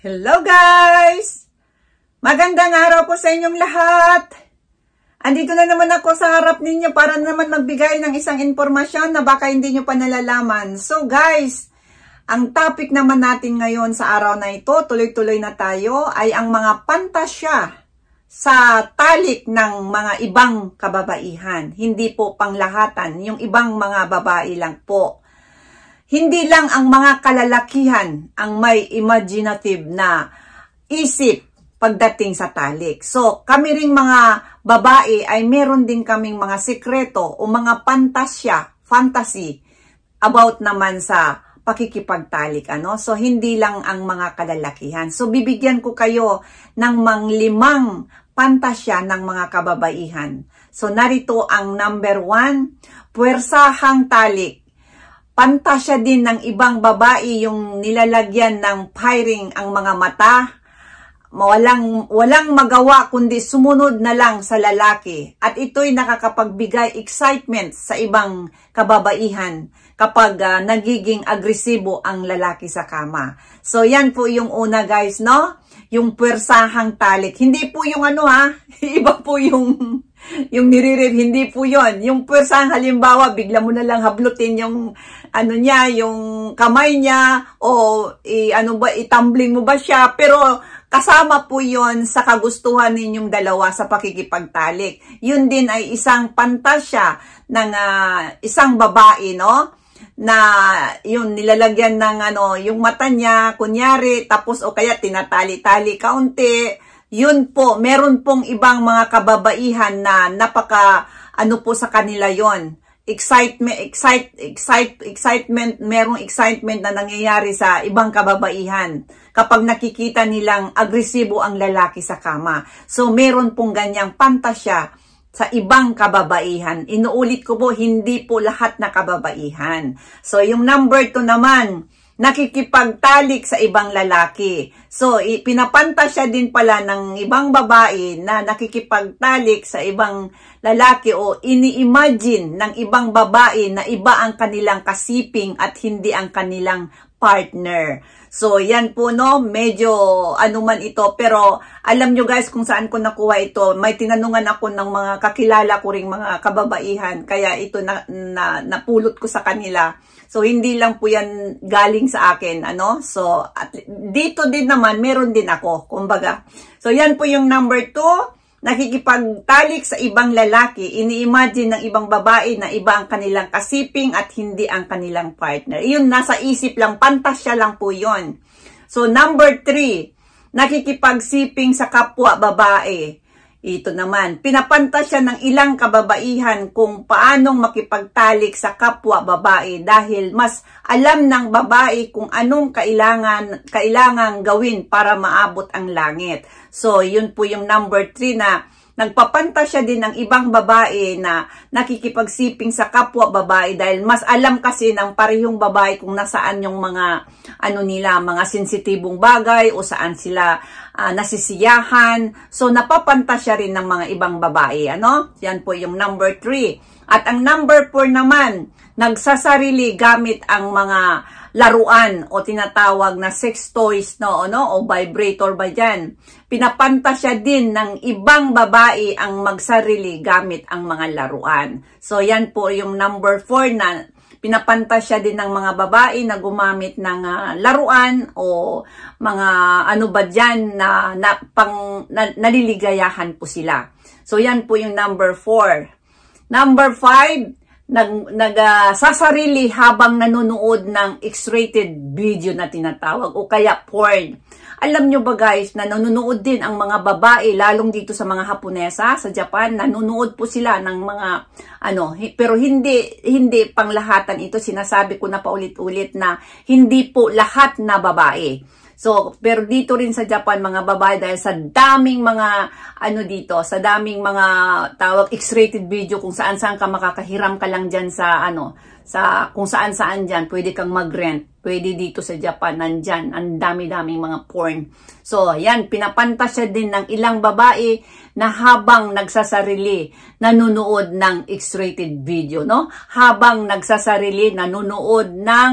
Hello guys! Magandang araw po sa inyong lahat! Andito na naman ako sa harap ninyo para naman magbigay ng isang impormasyon na baka hindi nyo pa nalalaman. So guys, ang topic naman natin ngayon sa araw na ito, tuloy-tuloy na tayo, ay ang mga pantasya sa talik ng mga ibang kababaihan. Hindi po panglahatan, yung ibang mga babae lang po. Hindi lang ang mga kalalakihan ang may imaginative na isip pagdating sa talik. So, kami ring mga babae ay meron din kaming mga sikreto o mga fantasy about naman sa pakikipagtalik. So, hindi lang ang mga kalalakihan. So, bibigyan ko kayo ng limang pantasya ng mga kababaihan. So, narito ang number 1, puwersahang talik. Pantasya din ng ibang babae yung nilalagyan ng piring ang mga mata. Walang magawa kundi sumunod na lang sa lalaki. At ito'y nakakapagbigay excitement sa ibang kababaihan kapag nagiging agresibo ang lalaki sa kama. So yan po yung una guys, no? Yung puwersahang talik. Hindi po yung iba po yung nire-rave, hindi po yon. Yung puwersahang halimbawa, bigla mo na lang hablutin yung yung kamay niya o itumbling mo ba siya, pero kasama po yon sa kagustuhan ninyong dalawa sa pakikipagtalik. Yun din ay isang pantasya ng isang babae, no? Na yun nilalagyan ng yung mata niya kunyari, tapos o kaya tinatali-tali kaunti. Yun po, meron pong ibang mga kababaihan na napaka po sa kanila yon. Excitement, merong excitement na nangyayari sa ibang kababaihan kapag nakikita nilang agresibo ang lalaki sa kama. So, meron pong ganyang pantasya sa ibang kababaihan. Inuulit ko po, hindi po lahat na kababaihan. So, yung number 2 naman, nakikipagtalik sa ibang lalaki. So, pinapantasya din pala ng ibang babae na nakikipagtalik sa ibang lalaki o ini-imagine ng ibang babae na iba ang kanilang kasiping at hindi ang kanilang partner. So, yan po, no? Medyo man ito. Pero, alam nyo guys kung saan ko nakuha ito. May tinanungan ako ng mga kakilala ko ring mga kababaihan. Kaya ito napulot ko sa kanila. So, hindi lang po yan galing sa akin, So, dito din naman, meron din ako, kumbaga. So, yan po yung number 2, nakikipagtalik sa ibang lalaki. Ini-imagine ng ibang babae na iba ang kanilang kasiping at hindi ang kanilang partner. Yun, nasa isip lang, pantasya lang po yun. So, number 3, nakikipagsiping sa kapwa babae. Ito naman, pinapantasya ng ilang kababaihan kung paanong makipagtalik sa kapwa babae dahil mas alam ng babae kung anong kailangang gawin para maabot ang langit. So, yun po yung number 3 na nagpapantasya din ng ibang babae na nakikipagsiping sa kapwa babae dahil mas alam kasi ng parehong babae kung nasaan yung mga mga sensitibong bagay o saan sila nasisiyahan. So, napapantasya rin ng mga ibang babae, Yan po yung number 3. At ang number 4 naman, nagsasarili gamit ang mga laruan o tinatawag na sex toys, o vibrator ba dyan. Pinapantasya din ng ibang babae ang magsarili gamit ang mga laruan. So, yan po yung number 4 na pinapantasya din ng mga babae na gumamit ng laruan o mga ba dyan na naliligayahan po sila. So, yan po yung number 4. Number 5, nagsasarili habang nanonood ng X-rated video na tinatawag o kaya porn. Alam nyo ba guys na nanonood din ang mga babae lalong dito sa mga Haponesa sa Japan, nanonood po sila ng mga pero hindi panglahatan ito. Sinasabi ko na paulit-ulit na hindi po lahat na babae. So, pero dito rin sa Japan, mga babae, dahil sa daming mga, sa daming mga tawag X-rated video, kung saan-saan ka makakahiram ka lang dyan sa, kung saan-saan dyan, pwede kang mag-rent. Pwede dito sa Japan, nandyan, ang dami-daming mga porn. So, yan, pinapantasya din ng ilang babae na habang nagsasarili, nanonood ng X-rated video, Habang nagsasarili, nanonood ng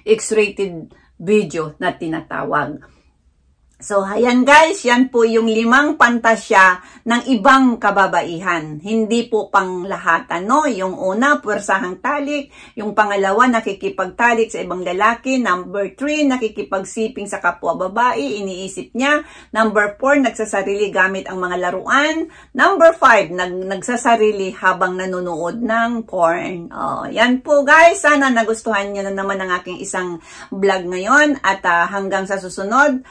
X-rated video na tinatawag. So, ayan guys, yan po yung 5 pantasya ng ibang kababaihan. Hindi po pang lahat, ano? Yung una, puwersahang talik. Yung pangalawa, nakikipagtalik sa ibang lalaki. Number 3, nakikipagsiping sa kapwa babae, iniisip niya. Number 4, nagsasarili gamit ang mga laruan. Number 5, nagsasarili habang nanonood ng porn. Oh, yan po guys, sana nagustuhan niyo na naman ang aking isang vlog ngayon. At hanggang sa susunod,